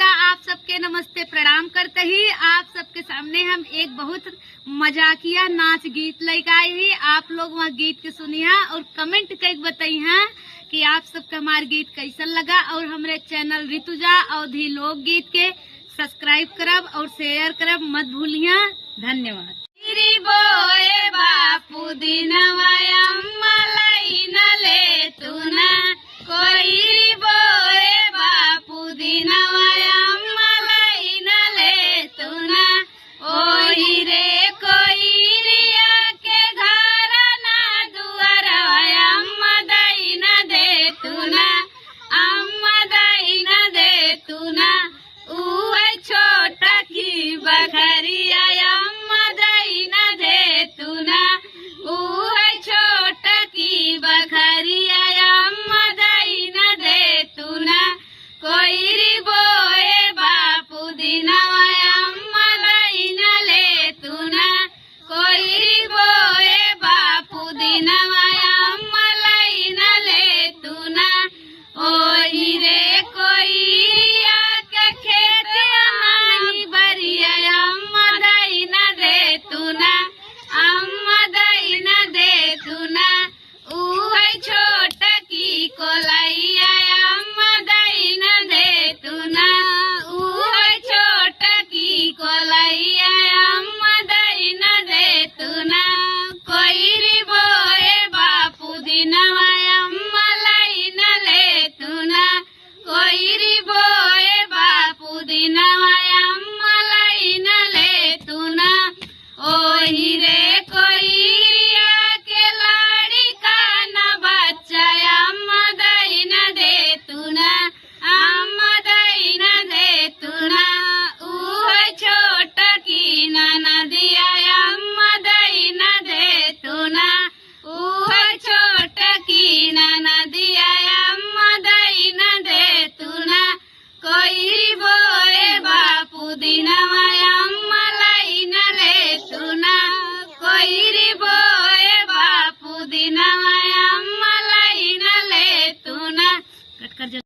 त आप सबके नमस्ते प्रणाम करते ही आप सबके सामने हम एक बहुत मजाकिया नाच गीत लेके आए ही। आप लोग वहाँ गीत के सुनिया और कमेंट करके बताई हैं कि आप सबका हमारा गीत कैसा लगा। और हमारे चैनल ऋतुजा अवधि लोक गीत के सब्सक्राइब करब और शेयर करब मत भूलिया। धन्यवाद। बोए बापू दिनवा अम्मा लाई न ले तू ना कोई बोए